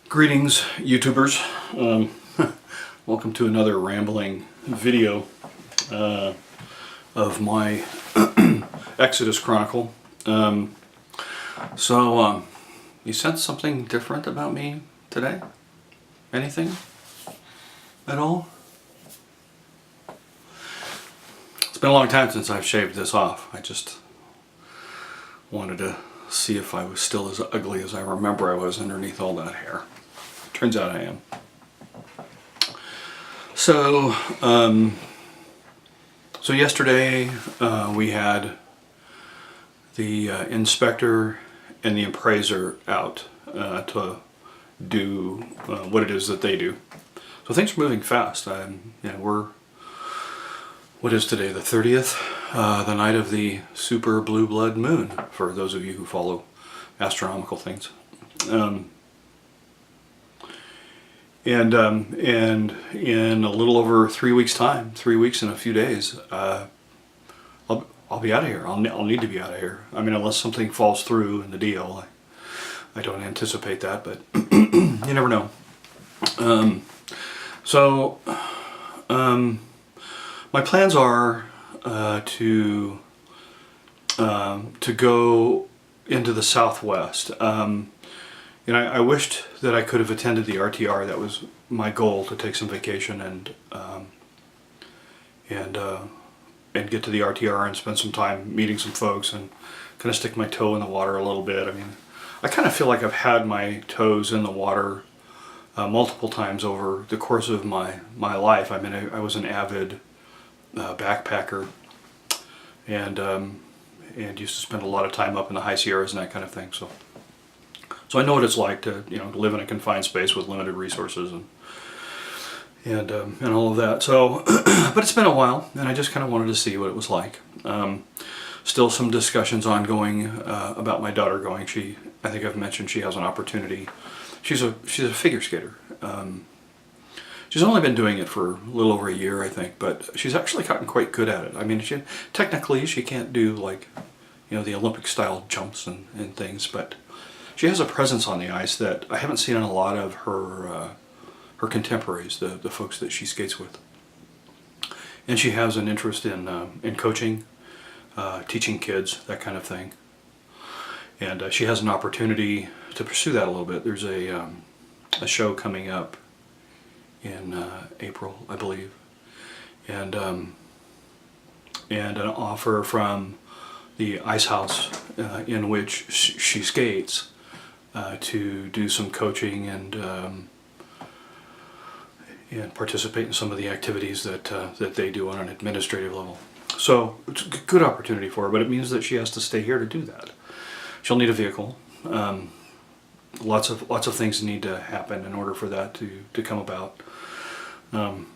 Greetings, YouTubers. Welcome to another rambling video of my Exodus Chronicle. You sense something different about me today? Anything at all? It's been a long time since I've shaved this off. I just wanted to see if I was still as ugly as I remember I was underneath all that hair. Turns out I am. So yesterday we had the inspector and the appraiser out to do what it is that they do. So things are moving fast. We're, what is today, the 30th? The night of the super blue blood moon, for those of you who follow astronomical things. And in a little over 3 weeks' time, 3 weeks and a few days, I'll be out of here. I'll need to be out of here. I mean, unless something falls through in the deal. I don't anticipate that, but you never know. My plans are to go into the Southwest. I wished that I could have attended the RTR. That was my goal, to take some vacation and get to the RTR and spend some time meeting some folks and kind of stick my toe in the water a little bit. I mean, I kind of feel like I've had my toes in the water multiple times over the course of my life. I mean, I was an avid backpacker and used to spend a lot of time up in the high Sierras and that kind of thing. So I know what it's like to live in a confined space with limited resources and all of that. So, but it's been a while, and I just kind of wanted to see what it was like. Still some discussions ongoing about my daughter going. I think I've mentioned she has an opportunity. She's a figure skater. She's only been doing it for a little over a year, I think, but she's actually gotten quite good at it. I mean, technically she can't do the Olympic style jumps and things, but she has a presence on the ice that I haven't seen in a lot of her contemporaries, the folks that she skates with. And she has an interest in coaching, teaching kids, that kind of thing. And she has an opportunity to pursue that a little bit. There's a show coming up in April, I believe, and an offer from the ice house in which she skates to do some coaching and participate in some of the activities that they do on an administrative level. So it's a good opportunity for her, but it means that she has to stay here to do that. She'll need a vehicle. Lots of things need to happen in order for that to come about.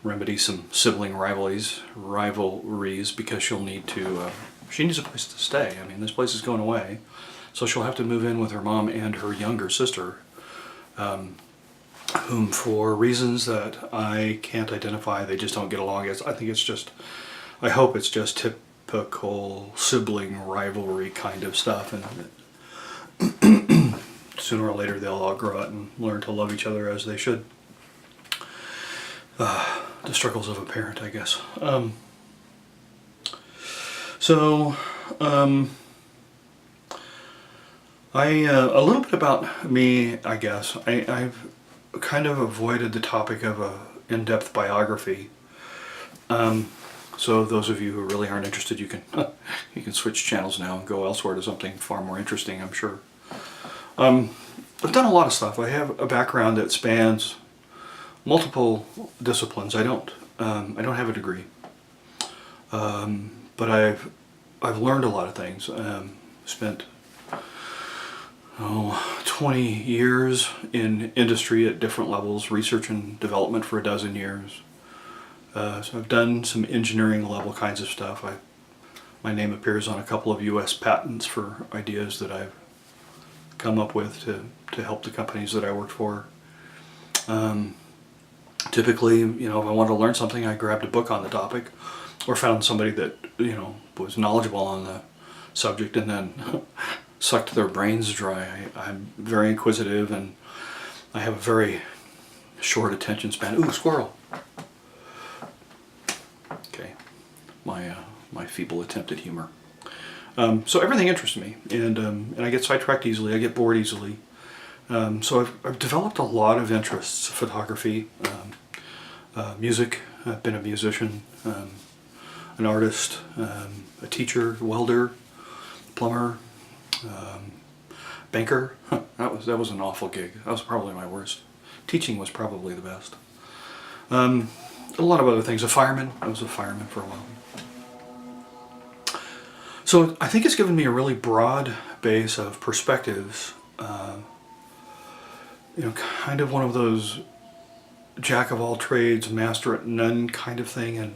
Remedy some sibling rivalries, because she'll need to. She needs a place to stay. I mean, this place is going away, so she'll have to move in with her mom and her younger sister, whom, for reasons that I can't identify, they just don't get along. I hope it's just typical sibling rivalry kind of stuff, and sooner or later they'll all grow up and learn to love each other as they should. The struggles of a parent, I guess. A little bit about me, I guess. I've kind of avoided the topic of a in-depth biography. So those of you who really aren't interested, you can switch channels now and go elsewhere to something far more interesting, I'm sure. I've done a lot of stuff. I have a background that spans multiple disciplines. I don't have a degree, but I've learned a lot of things. Spent 20 years in industry at different levels, research and development for 12 years. So I've done some engineering level kinds of stuff. My name appears on a couple of U.S. patents for ideas that I've come up with to help the companies that I worked for. Typically, if I wanted to learn something, I grabbed a book on the topic, or found somebody that was knowledgeable on the subject, and then sucked their brains dry. I'm very inquisitive, and I have a very short attention span. Ooh, squirrel. Okay, my feeble attempt at humor. So everything interests me, and I get sidetracked easily. I get bored easily. So I've developed a lot of interests: photography, music. I've been a musician, an artist, a teacher, welder, plumber, banker. That was an awful gig. That was probably my worst. Teaching was probably the best. A lot of other things. A fireman. I was a fireman for a while. So I think it's given me a really broad base of perspectives. Kind of one of those jack of all trades, master at none kind of thing. And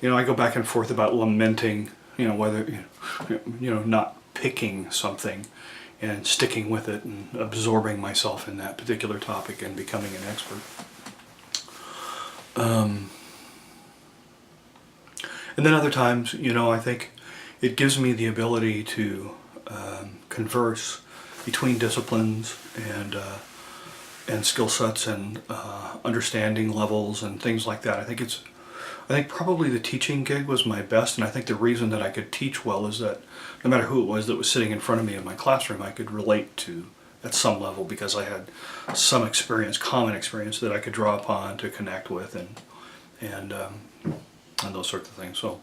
I go back and forth about lamenting, whether not picking something and sticking with it and absorbing myself in that particular topic and becoming an expert. And then other times, I think it gives me the ability to converse between disciplines and skill sets and understanding levels and things like that. I think probably the teaching gig was my best, and I think the reason that I could teach well is that no matter who it was that was sitting in front of me in my classroom, I could relate to at some level because I had some experience, common experience that I could draw upon to connect with and those sorts of things. So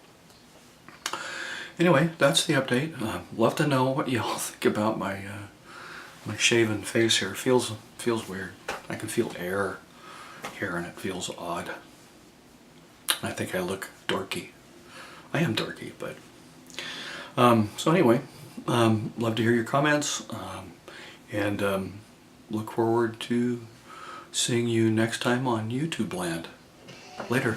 anyway, that's the update. Love to know what y'all think about my shaven face here. Feels weird. I can feel air here and it feels odd. I think I look dorky. I am dorky, but so anyway, love to hear your comments, and look forward to seeing you next time on YouTube land. Later.